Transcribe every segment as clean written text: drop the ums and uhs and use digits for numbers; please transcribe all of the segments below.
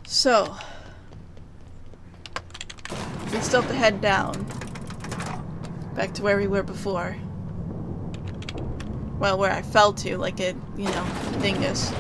So, we still have to head down. Back to where we were before. Well, where I fell to, like a, you know, dingus.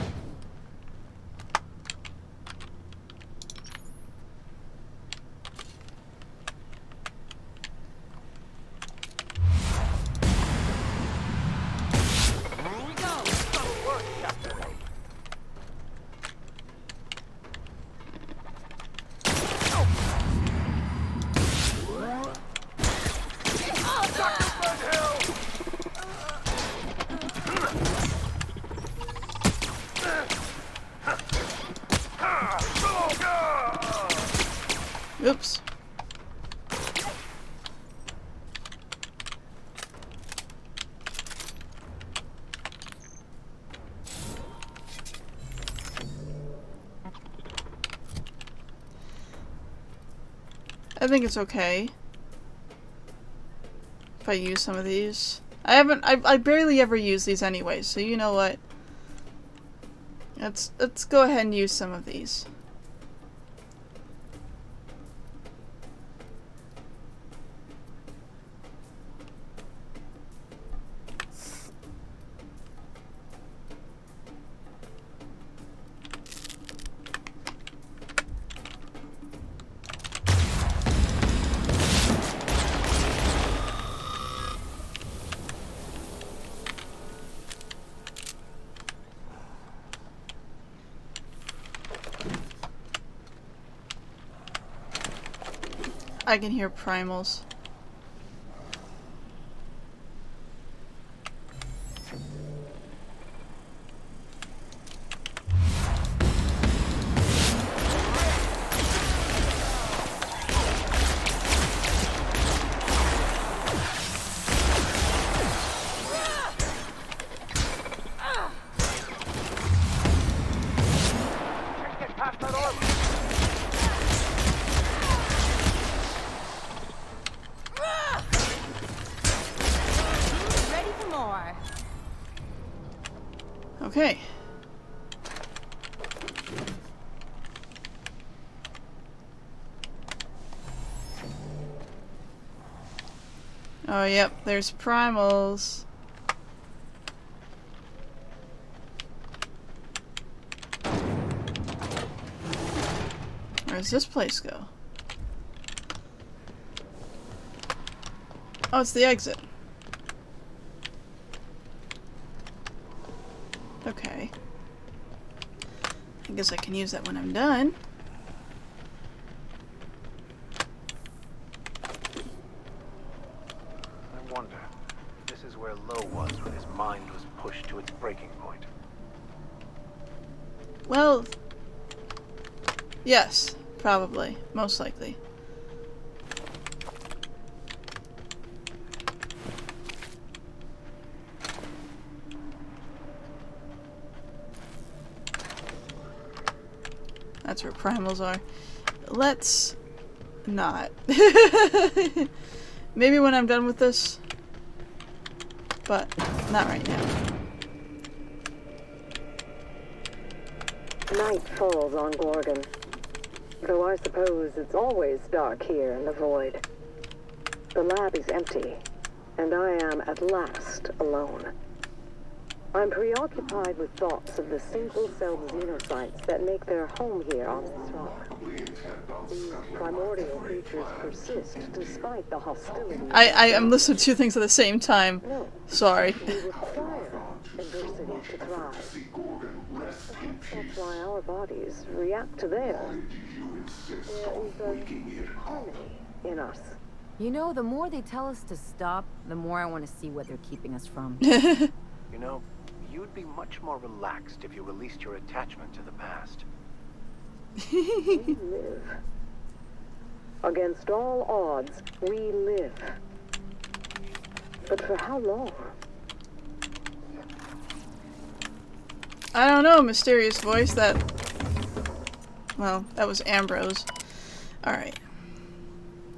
Oops. I think it's okay if I use some of these. I barely ever use these anyway, so you know what? Let's go ahead and use some of these. I can hear primals. Okay. Oh, yep, there's primals. Where does this place go? Oh, it's the exit. Okay. I guess I can use that when I'm done. I wonder if this is where Lo was when his mind was pushed to its breaking point. Well, yes, probably. Most likely. That's where primals are. Let's not. Maybe when I'm done with this, but not right now. Night falls on Gorgon, though I suppose it's always dark here in the void. The lab is empty, and I am at last alone. I'm preoccupied with thoughts of the single-celled xenocytes that make their home here on this rock. These primordial creatures persist despite the hostility. I'm listening to two things at the same time. No. Sorry. We require adversity to thrive. Perhaps that's why our bodies react to theirs. There is a harmony in us. You know, the more they tell us to stop, the more I want to see what they're keeping us from. You know, you'd be much more relaxed if you released your attachment to the past. We live. Against all odds, we live. But for how long? I don't know, mysterious voice. Well, that was Ambrose. Alright.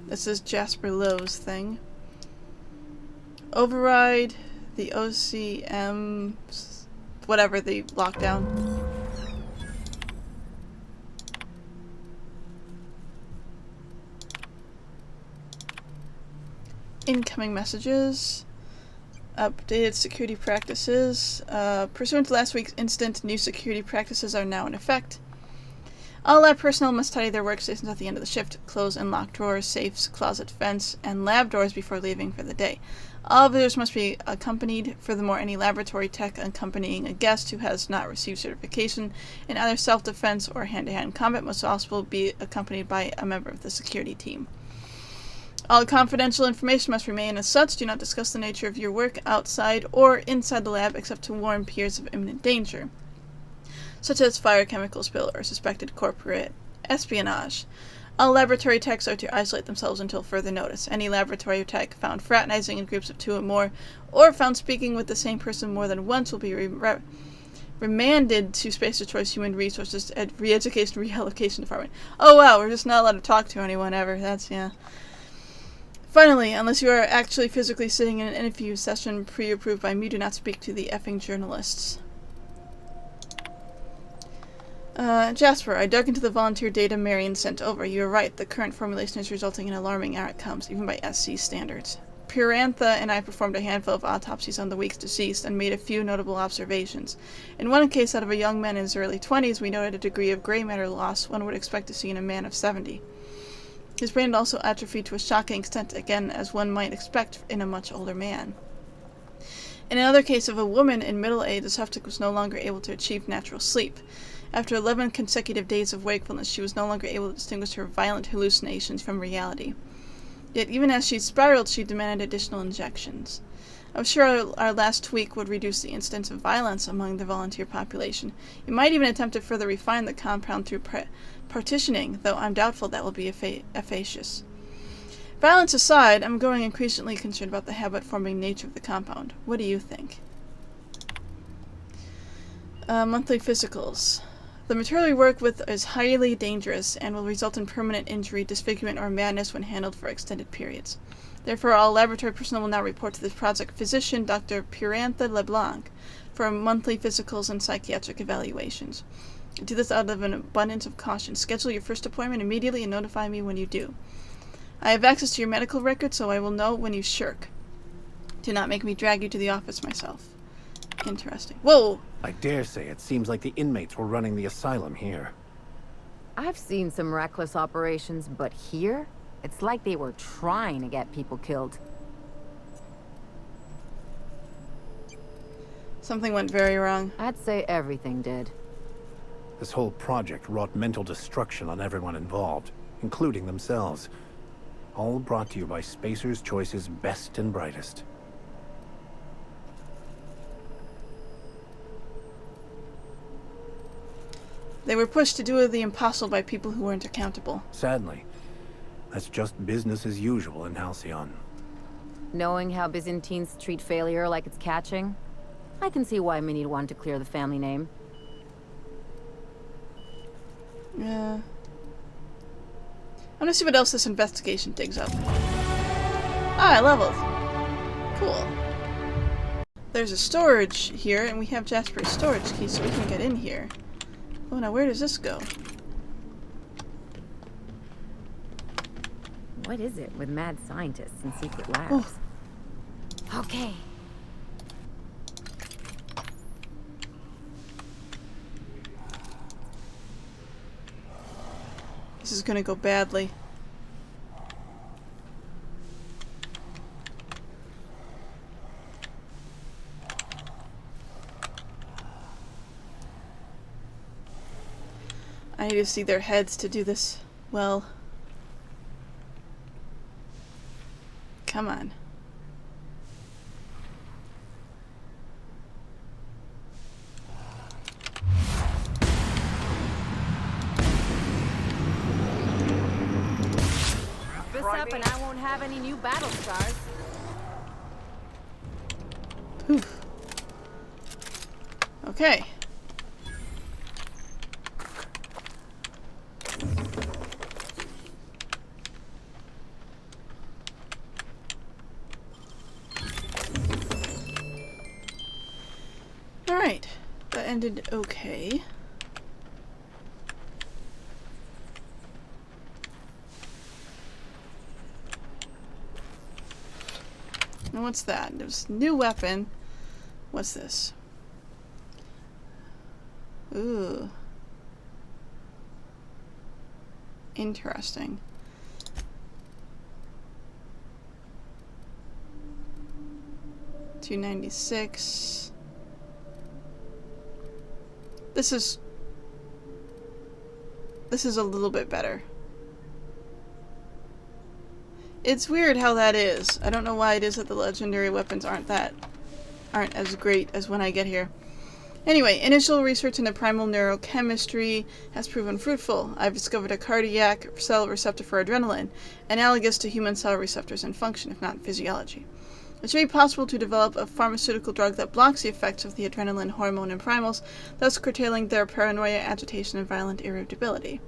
This is Jasper Lowe's thing. Override the OCM... whatever, the lockdown. Incoming messages. Updated security practices. Pursuant to last week's incident, new security practices are now in effect. All lab personnel must tidy their workstations at the end of the shift, close and lock drawers, safes, closet vents, and lab doors before leaving for the day. All visitors must be accompanied. Furthermore, any laboratory tech accompanying a guest who has not received certification in either self-defense or hand-to-hand combat must also be accompanied by a member of the security team. All confidential information must remain as such. Do not discuss the nature of your work outside or inside the lab except to warn peers of imminent danger, such as fire, chemical spill, or suspected corporate espionage. All laboratory techs are to isolate themselves until further notice. Any laboratory tech found fraternizing in groups of 2 or more, or found speaking with the same person more than once, will be remanded to Spacer Choice Human Resources Re-Education Reallocation Department. Oh wow, we're just not allowed to talk to anyone ever. That's, yeah. Finally, unless you are actually physically sitting in an interview session pre-approved by me, do not speak to the effing journalists. Jasper, I dug into the volunteer data Marion sent over. You are right, the current formulation is resulting in alarming outcomes, even by SC standards. Pirantha and I performed a handful of autopsies on the week's deceased and made a few notable observations. In one case out of a young man in his early 20s, we noted a degree of gray matter loss one would expect to see in a man of 70. His brain had also atrophied to a shocking extent, again, as one might expect in a much older man. In another case of a woman in middle age, the subject was no longer able to achieve natural sleep. After 11 consecutive days of wakefulness, she was no longer able to distinguish her violent hallucinations from reality. Yet even as she spiraled, she demanded additional injections. I was sure our last tweak would reduce the incidence of violence among the volunteer population. It might even attempt to further refine the compound through partitioning, though I'm doubtful that will be efficacious. Violence aside, I'm growing increasingly concerned about the habit-forming nature of the compound. What do you think? Monthly physicals. The material we work with is highly dangerous and will result in permanent injury, disfigurement, or madness when handled for extended periods. Therefore, all laboratory personnel will now report to the project physician, Dr. Pirantha LeBlanc, for monthly physicals and psychiatric evaluations. Do this out of an abundance of caution. Schedule your first appointment immediately and notify me when you do. I have access to your medical record, so I will know when you shirk. Do not make me drag you to the office myself. Interesting. Whoa! I dare say it seems like the inmates were running the asylum here. I've seen some reckless operations, but here, it's like they were trying to get people killed. Something went very wrong. I'd say everything did. This whole project wrought mental destruction on everyone involved, including themselves. All brought to you by Spacer's Choice's best and brightest. They were pushed to do the impossible by people who weren't accountable. Sadly, that's just business as usual in Halcyon. Knowing how Byzantines treat failure like it's catching, I can see why Minnie wanted to clear the family name. Yeah. I want to see what else this investigation digs up. Ah, I leveled. Cool. There's a storage here, and we have Jasper's storage key, so we can get in here. Oh, now where does this go? What is it with mad scientists and secret labs? Oh. Okay. This is gonna go badly. I need to see their heads to do this well. Come on. This up and I won't have any new battle scars. Oof. Okay. Alright. That ended okay. And what's that? There's new weapon. What's this? Ooh. Interesting. $296. This is a little bit better. It's weird how that is. I don't know why it is that the legendary weapons aren't as great as when I get here. Anyway, initial research into primal neurochemistry has proven fruitful. I've discovered a cardiac cell receptor for adrenaline, analogous to human cell receptors in function, if not in physiology. It should be possible to develop a pharmaceutical drug that blocks the effects of the adrenaline hormone in primals, thus curtailing their paranoia, agitation, and violent irritability.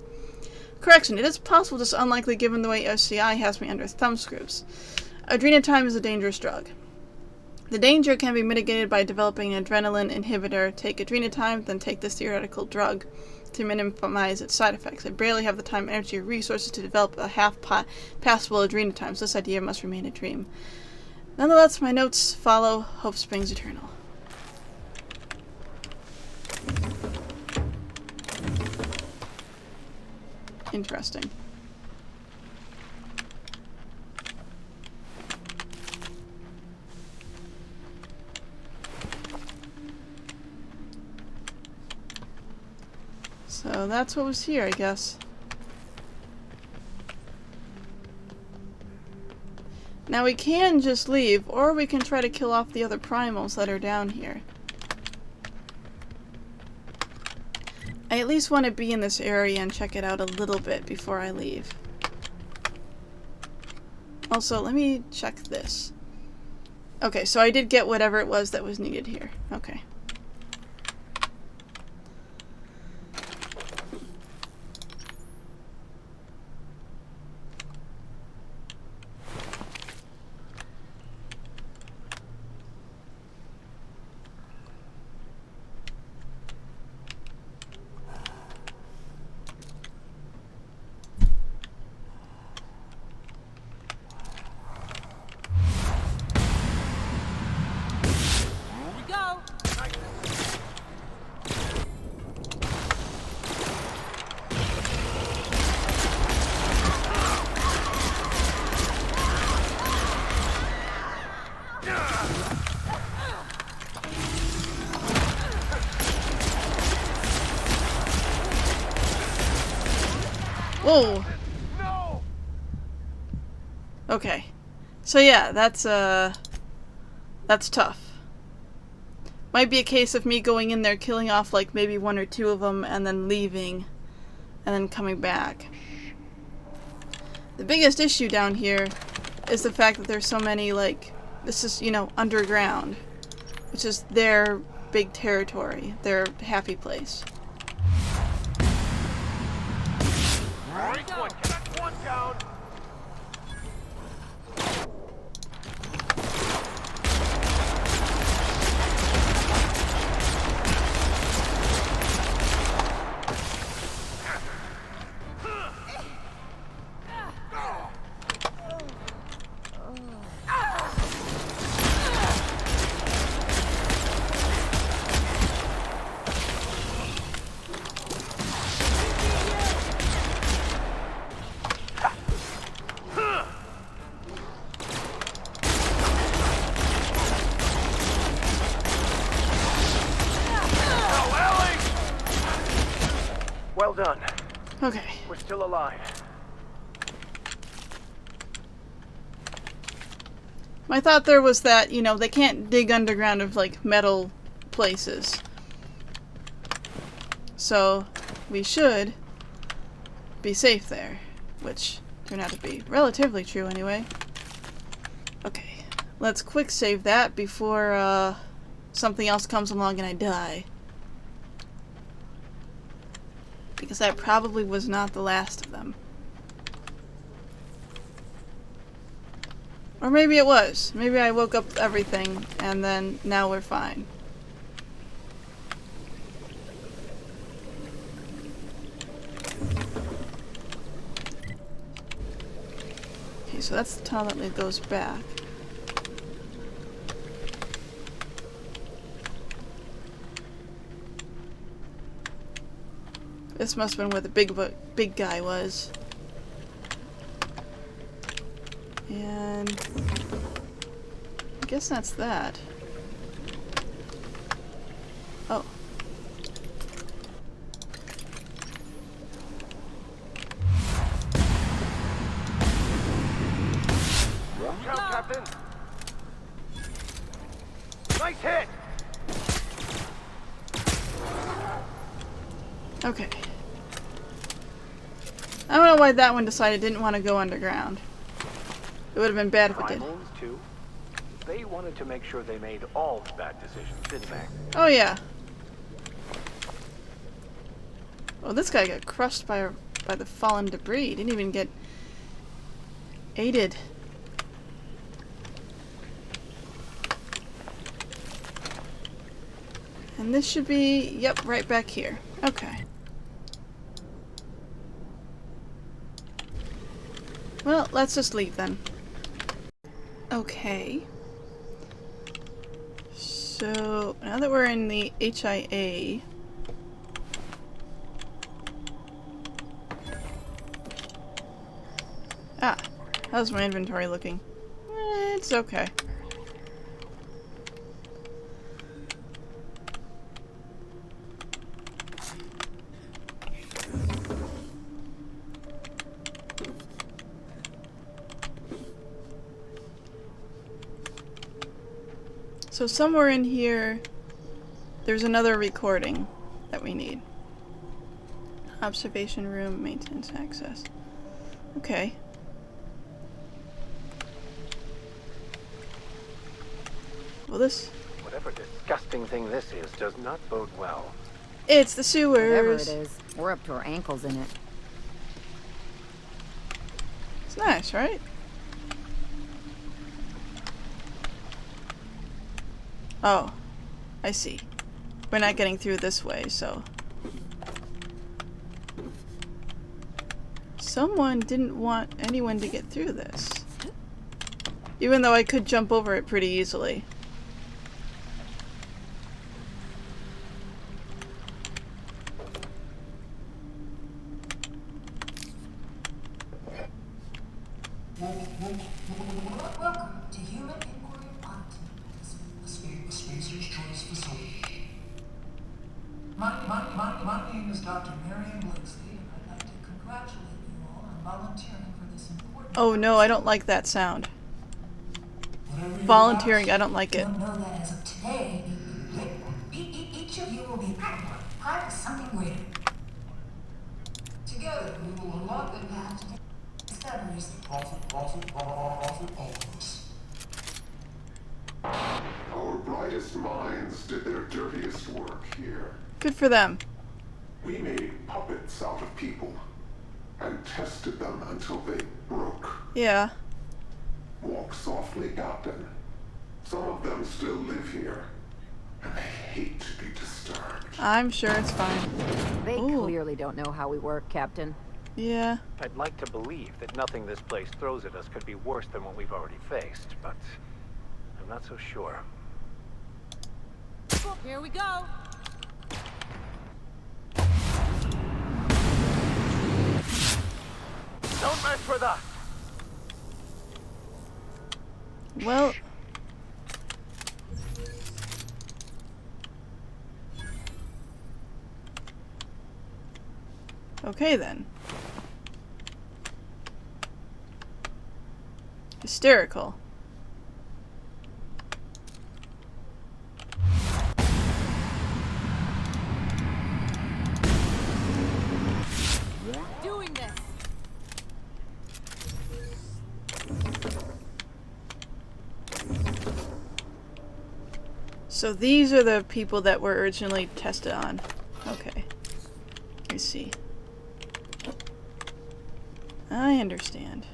Correction, it is possible, just unlikely given the way OCI has me under thumbscrews. Adrenatime is a dangerous drug. The danger can be mitigated by developing an adrenaline inhibitor. Take adrenatime, then take this theoretical drug to minimize its side effects. I barely have the time, energy, or resources to develop a half-passable adrenatime, so this idea must remain a dream. Nonetheless, my notes follow. Hope springs eternal. Interesting. So that's what was here, I guess. Now we can just leave, or we can try to kill off the other primals that are down here. I at least want to be in this area and check it out a little bit before I leave. Also, let me check this. Okay, so I did get whatever it was that was needed here. Okay. Whoa! No. Okay. So yeah, that's tough. Might be a case of me going in there, killing off like maybe one or two of them, and then leaving, and then coming back. The biggest issue down here is the fact that there's so many, like, this is, you know, underground, which is their big territory, their happy place. One down. Well done. Okay. We're still alive. My thought there was that, you know, they can't dig underground of, like, metal places. So, we should be safe there. Which turned out to be relatively true anyway. Okay. Let's quick save that before, something else comes along and I die. Because that probably was not the last of them. Or maybe it was. Maybe I woke up everything and then now we're fine. Okay, so that's the tunnel that goes back. This must have been where the big guy was. And I guess that's that. Oh. Watch out, Captain. Nice hit. Okay. I don't know why that one decided it didn't want to go underground. It would have been bad if it did. Primals, too? They wanted to make sure they made all the bad decisions, didn't they? Oh yeah. Oh, this guy got crushed by the fallen debris. Didn't even get aided. And this should be, yep, right back here. Okay. Well, let's just leave then. Okay. So, now that we're in the HIA... Ah, how's my inventory looking? It's okay. So somewhere in here, there's another recording that we need. Observation room, maintenance access. Okay. Well, this... Whatever disgusting thing this is does not bode well. It's the Whatever sewers. it is, we're up to our ankles in it. It's nice, right? Oh, I see. We're not getting through this way, so... Someone didn't want anyone to get through this. Even though I could jump over it pretty easily. Welcome to Human Inquiry Auditing, the Spacer's Choice Facility. My name is Dr. Marion Blakeslee, and I'd like to congratulate you all on volunteering for this important... Oh no, I don't like that sound. Whatever your Volunteering, lives, I don't like it. you'll know that as of today, each of you will be part of something greater. Together, we will unlock the path to discoveries that profit all of us. Our brightest minds did their dirtiest work here. Good for them. We made puppets out of people and tested them until they broke. Yeah. Walk softly, Captain. Some of them still live here, and they hate to be disturbed. I'm sure it's fine. They Ooh. clearly don't know how we work, Captain. Yeah. I'd like to believe that nothing this place throws at us could be worse than what we've already faced, but I'm not so sure. Here we go. Don't mess with us. Well... Okay then. Hysterical. Doing this. So these are the people that were originally tested on. Okay. I see. I understand.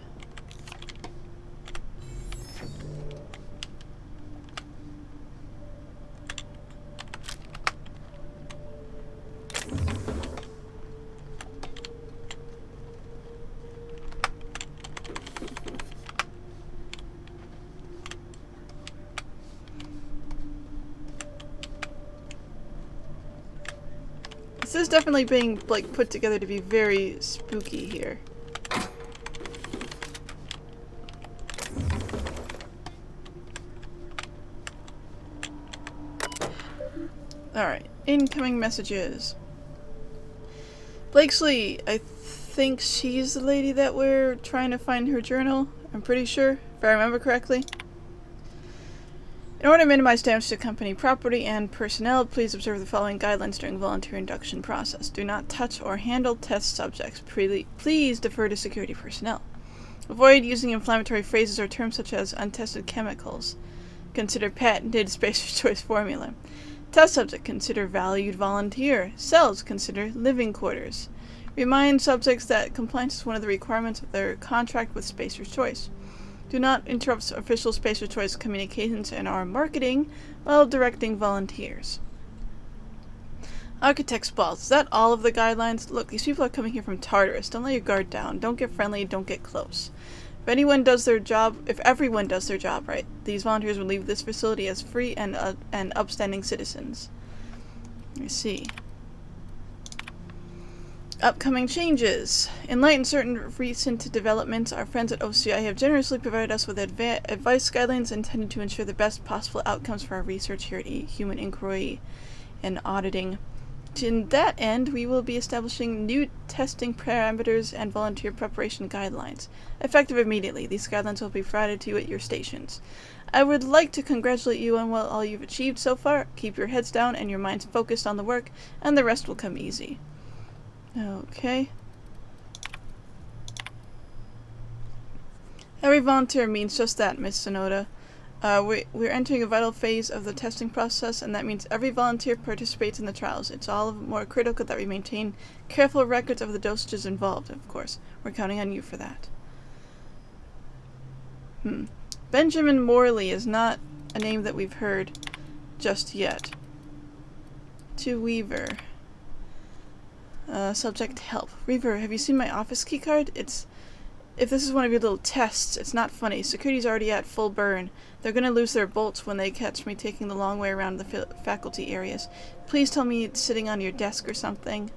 Is This is definitely being, like, put together to be very spooky here. Alright, incoming messages. Blakesley, I think she's the lady that we're trying to find her journal. I'm pretty sure, if I remember correctly. In order to minimize damage to company property and personnel, please observe the following guidelines during volunteer induction process. Do not touch or handle test subjects. Please defer to security personnel. Avoid using inflammatory phrases or terms such as untested chemicals. Consider patented spacer's choice formula. Test subject, consider valued volunteer. Cells, consider living quarters. Remind subjects that compliance is one of the requirements of their contract with Spacer's Choice. Do not interrupt official Spacer's Choice communications and our marketing while directing volunteers. Architect's balls. Is that all of the guidelines? Look, these people are coming here from Tartarus. Don't let your guard down. Don't get friendly. Don't get close. If everyone does their job right, these volunteers will leave this facility as free and upstanding citizens. I see. Upcoming changes. In light of certain recent developments, our friends at OCI have generously provided us with advice guidelines intended to ensure the best possible outcomes for our research here at Human Inquiry and Auditing. To that end, we will be establishing new testing parameters and volunteer preparation guidelines. Effective immediately, these guidelines will be provided to you at your stations. I would like to congratulate you on all you've achieved so far. Keep your heads down and your minds focused on the work, and the rest will come easy. Okay. Every volunteer means just that, Miss Sonoda. We're entering a vital phase of the testing process, and that means every volunteer participates in the trials. It's all the more critical that we maintain careful records of the dosages involved, of course. We're counting on you for that. Benjamin Morley is not a name that we've heard just yet. To Weaver. Subject help. Weaver, have you seen my office keycard? If this is one of your little tests, it's not funny. Security's already at full burn. They're gonna lose their bolts when they catch me taking the long way around the faculty areas. Please tell me it's sitting on your desk or something.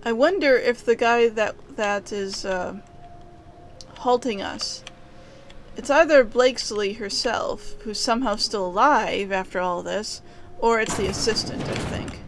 I wonder if the guy that is halting us, it's either Blakesley herself, who's somehow still alive after all this, or it's the assistant, I think.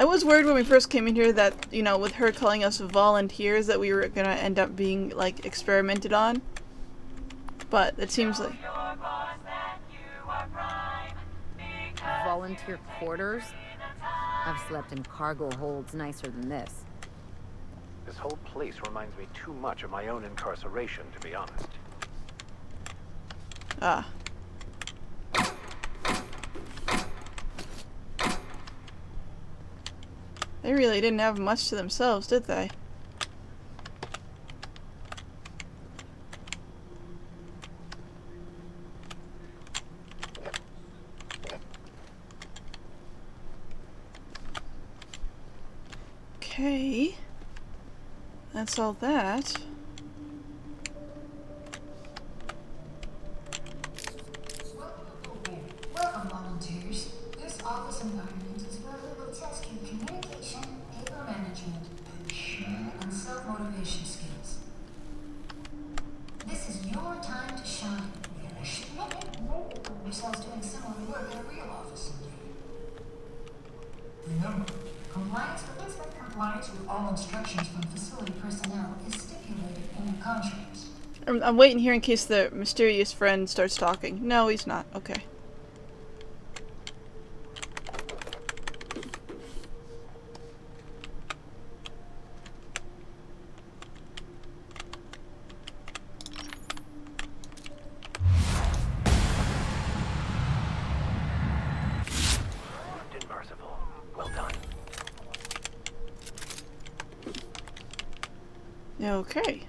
I was worried when we first came in here that, you know, with her calling us volunteers, that we were gonna end up being, like, experimented on. But it seems like... Volunteer quarters? I've slept in cargo holds nicer than this. This whole place reminds me too much of my own incarceration, to be honest. Ah. They really didn't have much to themselves, did they? Okay. That's all that. Welcome, volunteers. This office environment is where we will test your communication, paper management, and self-motivation skills. This is your time to shine. You should not find yourselves doing similar work in a real office someday. Remember, compliance with all instructions from facility personnel is stipulated in your contracts. I'm waiting here in case the mysterious friend starts talking. No, he's not. Okay. Merciful. Well done. Okay.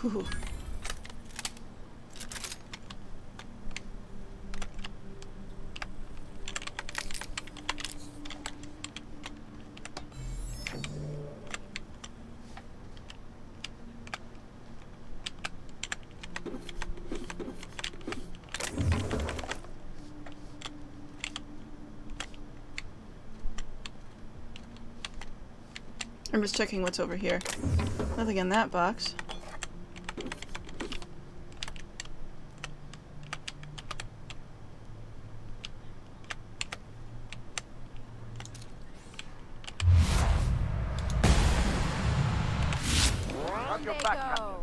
Whew. I'm just checking what's over here. Nothing in that box. Watch your back, Captain.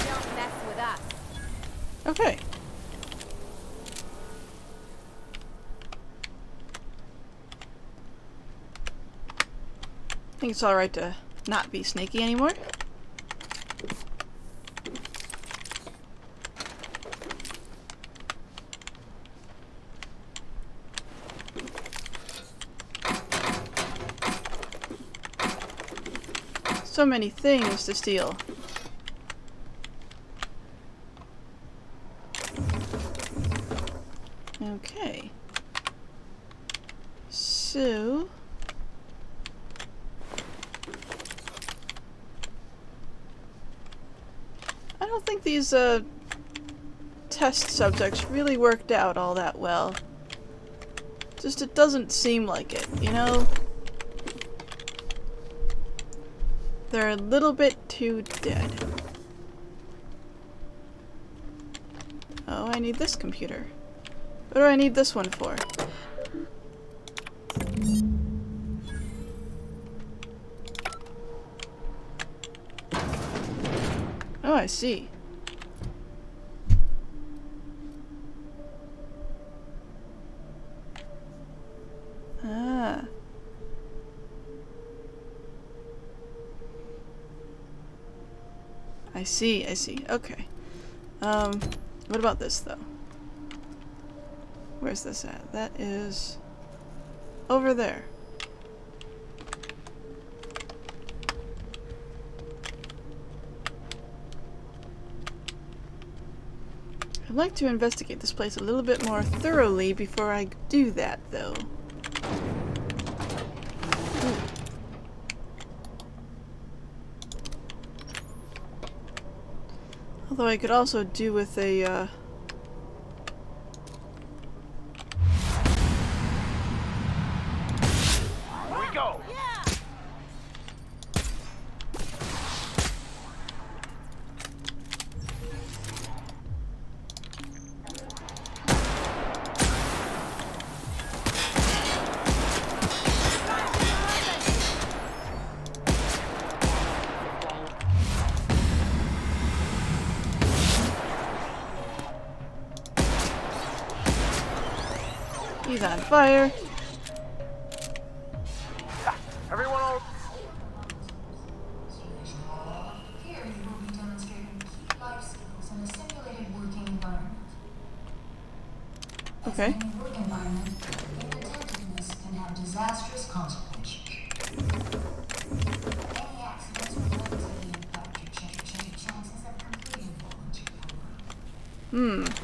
Don't mess with us. Okay. I think it's alright to not be snaky anymore. So many things to steal. Okay. So... I don't think these, test subjects really worked out all that well. Just it doesn't seem like it, you know? They're a little bit too dead. Oh, I need this computer. What do I need this one for? Oh, I see. Ah. I see, I see. Okay. What about this, though? Where's this at? That is... over there. I'd like to investigate this place a little bit more thoroughly before I do that, though. Ooh. Although I could also do with a, Here we go. he's on fire. Everyone all... Here you will be demonstrating key life skills in a simulated working environment. Okay. As in any work environment, inattentiveness can have disastrous consequences. Any accidents will negatively impact your chances of completing volunteer program.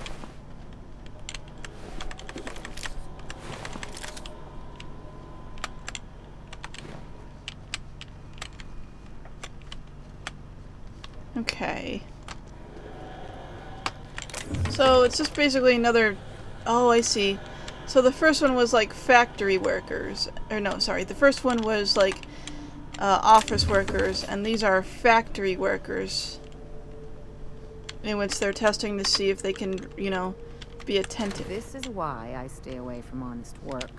Okay. So it's just basically another... Oh, I see. So the first one was like factory workers. Or no, sorry. The first one was like office workers, and these are factory workers. In which they're testing to see if they can, you know, Be attentive. This is why I stay away from honest work.